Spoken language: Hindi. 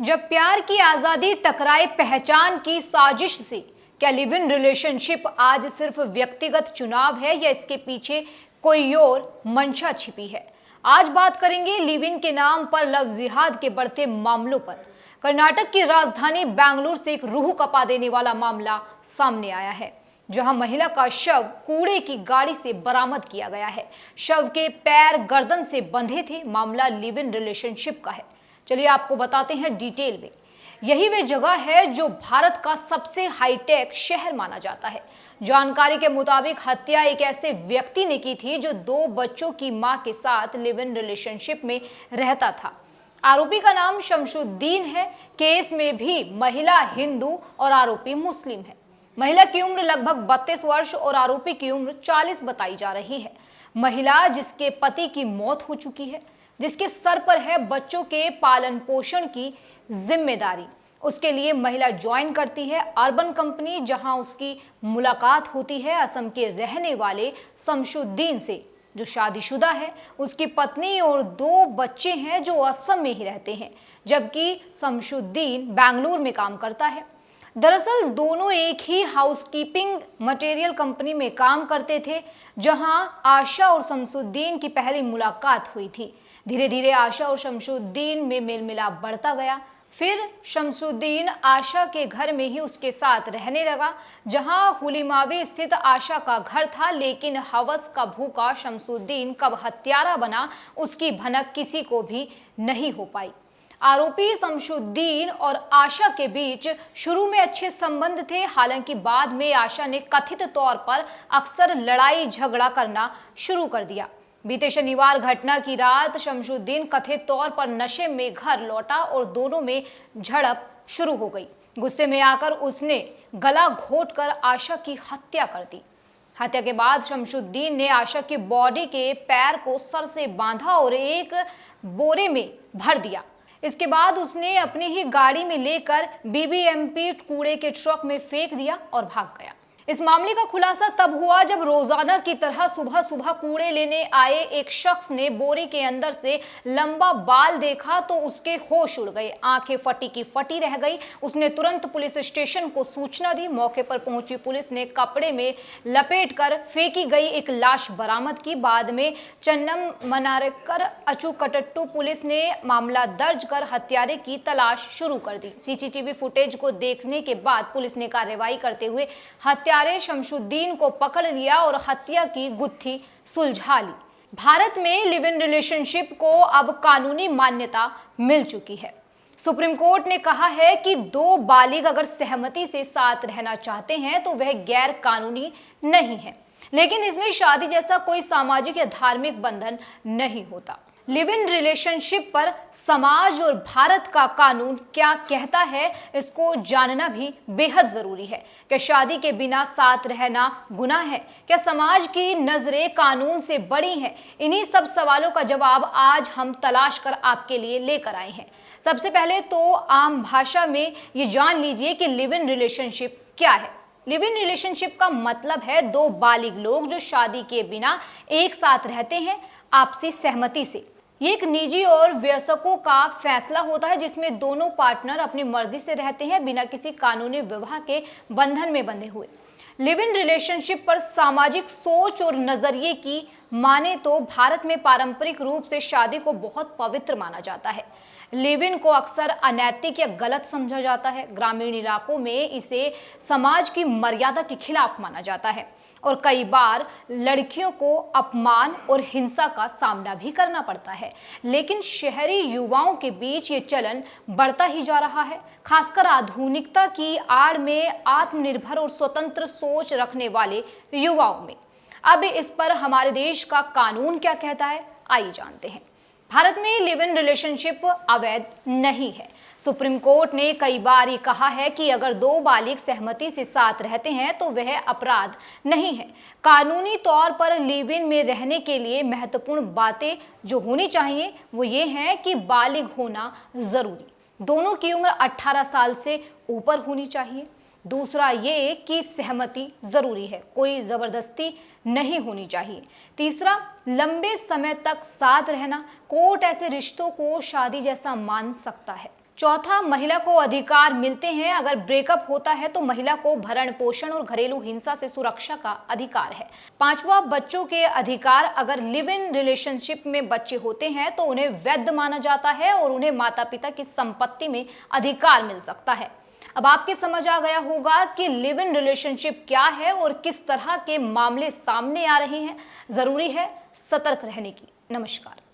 जब प्यार की आजादी टकराए पहचान की साजिश से, क्या लिव इन रिलेशनशिप आज सिर्फ व्यक्तिगत चुनाव है या इसके पीछे कोई और मंशा छिपी है? आज बात करेंगे लिव इन के नाम पर लव जिहाद के बढ़ते मामलों पर। कर्नाटक की राजधानी बेंगलुरु से एक रूह कपा देने वाला मामला सामने आया है, जहां महिला का शव कूड़े की गाड़ी से बरामद किया गया है। शव के पैर गर्दन से बंधे थे। मामला लिव इन रिलेशनशिप का है। चलिए आपको बताते हैं डिटेल में। यही वे जगह है जो भारत का सबसे हाईटेक शहर माना जाता है। जानकारी के मुताबिक हत्या एक ऐसे व्यक्ति ने की थी जो 2 बच्चों की मां के साथ लिव इन रिलेशनशिप में रहता था। आरोपी का नाम शमशुद्दीन है। केस में भी महिला हिंदू और आरोपी मुस्लिम है। महिला की उम्र लगभग 32 वर्ष और आरोपी की उम्र 40 बताई जा रही है। महिला जिसके पति की मौत हो चुकी है, जिसके सर पर है बच्चों के पालन पोषण की जिम्मेदारी, उसके लिए महिला ज्वाइन करती है अर्बन कंपनी, जहां उसकी मुलाकात होती है असम के रहने वाले शमशुद्दीन से, जो शादीशुदा है। उसकी पत्नी और 2 बच्चे हैं जो असम में ही रहते हैं, जबकि शमशुद्दीन बेंगलुरु में काम करता है। दरअसल दोनों एक ही हाउसकीपिंग मटेरियल कंपनी में काम करते थे, जहां आशा और शमशुद्दीन की पहली मुलाकात हुई थी। धीरे धीरे आशा और शमशुद्दीन में मेल मिलाप बढ़ता गया। फिर शमशुद्दीन आशा के घर में ही उसके साथ रहने लगा, जहां हुलिमावी स्थित आशा का घर था। लेकिन हवस का भूखा शमशुद्दीन कब हत्यारा बना, उसकी भनक किसी को भी नहीं हो पाई। आरोपी शमशुद्दीन और आशा के बीच शुरू में अच्छे संबंध थे, हालांकि बाद में आशा ने कथित तौर पर अक्सर लड़ाई झगड़ा करना शुरू कर दिया। बीते शनिवार घटना की रात शमशुद्दीन कथित तौर पर नशे में घर लौटा और दोनों में झड़प शुरू हो गई। गुस्से में आकर उसने गला घोंटकर आशा की हत्या कर दी। हत्या के बाद शमशुद्दीन ने आशा की बॉडी के पैर को सर से बांधा और एक बोरे में भर दिया। इसके बाद उसने अपनी ही गाड़ी में लेकर बीबीएमपी कूड़े के ट्रक में फेंक दिया और भाग गया। इस मामले का खुलासा तब हुआ जब रोजाना की तरह सुबह सुबह कूड़े लेने आए एक शख्स ने बोरे के अंदर से लंबा बाल देखा तो उसके होश उड़ गए। आंखें फटी की फटी रह गई। उसने तुरंत पुलिस स्टेशन को सूचना दी। मौके पर पहुंची पुलिस ने कपड़े में लपेटकर फेंकी गई एक लाश बरामद की। बाद में चन्नम मनारकर अचुकट्टू पुलिस ने मामला दर्ज कर हत्यारे की तलाश शुरू कर दी। सीसीटीवी फुटेज को देखने के बाद पुलिस ने कार्रवाई करते हुए हत्यारे शमशुद्दीन को पकड़ लिया और हत्या की गुत्थी सुलझा ली। भारत में लिव इन रिलेशनशिप को अब कानूनी मान्यता मिल चुकी है। सुप्रीम कोर्ट ने कहा है कि 2 बालिग अगर सहमति से साथ रहना चाहते हैं तो वह गैर कानूनी नहीं है, लेकिन इसमें शादी जैसा कोई सामाजिक या धार्मिक बंधन नहीं होता। लिव इन रिलेशनशिप पर समाज और भारत का कानून क्या कहता है, इसको जानना भी बेहद जरूरी है। क्या शादी के बिना साथ रहना गुनाह है? क्या समाज की नजरें कानून से बड़ी हैं? इन्हीं सब सवालों का जवाब आज हम तलाश कर आपके लिए लेकर आए हैं। सबसे पहले तो आम भाषा में ये जान लीजिए कि लिव इन रिलेशनशिप क्या है। लिव इन रिलेशनशिप का मतलब है 2 बालिग लोग जो शादी के बिना एक साथ रहते हैं आपसी सहमति से। ये एक निजी और वयस्कों का फैसला होता है जिसमें दोनों पार्टनर अपनी मर्जी से रहते हैं, बिना किसी कानूनी विवाह के बंधन में बंधे हुए। लिव इन रिलेशनशिप पर सामाजिक सोच और नजरिए की माने तो भारत में पारंपरिक रूप से शादी को बहुत पवित्र माना जाता है। लिव इन को अक्सर अनैतिक या गलत समझा जाता है। ग्रामीण इलाकों में इसे समाज की मर्यादा के खिलाफ माना जाता है और कई बार लड़कियों को अपमान और हिंसा का सामना भी करना पड़ता है। लेकिन शहरी युवाओं के बीच ये चलन बढ़ता ही जा रहा है, खासकर आधुनिकता की आड़ में आत्मनिर्भर और स्वतंत्र सोच रखने वाले युवाओं में। अब इस पर हमारे देश का कानून क्या कहता है, आइए जानते हैं। भारत में लिव इन रिलेशनशिप अवैध नहीं है। सुप्रीम कोर्ट ने कई बार ये कहा है कि अगर 2 बालिग सहमति से साथ रहते हैं तो वह अपराध नहीं है। कानूनी तौर पर लिव इन में रहने के लिए महत्वपूर्ण बातें जो होनी चाहिए वो ये हैं कि बालिग होना जरूरी, दोनों की उम्र 18 साल से ऊपर होनी चाहिए। दूसरा ये कि सहमति जरूरी है, कोई जबरदस्ती नहीं होनी चाहिए। तीसरा, लंबे समय तक साथ रहना, कोर्ट ऐसे रिश्तों को शादी जैसा मान सकता है। चौथा, महिला को अधिकार मिलते हैं। अगर ब्रेकअप होता है तो महिला को भरण पोषण और घरेलू हिंसा से सुरक्षा का अधिकार है। पांचवा, बच्चों के अधिकार। अगर लिव इन रिलेशनशिप में बच्चे होते हैं तो उन्हें वैध माना जाता है और उन्हें माता पिता की संपत्ति में अधिकार मिल सकता है। अब आपके समझ आ गया होगा कि लिव इन रिलेशनशिप क्या है और किस तरह के मामले सामने आ रहे हैं। जरूरी है सतर्क रहने की। नमस्कार।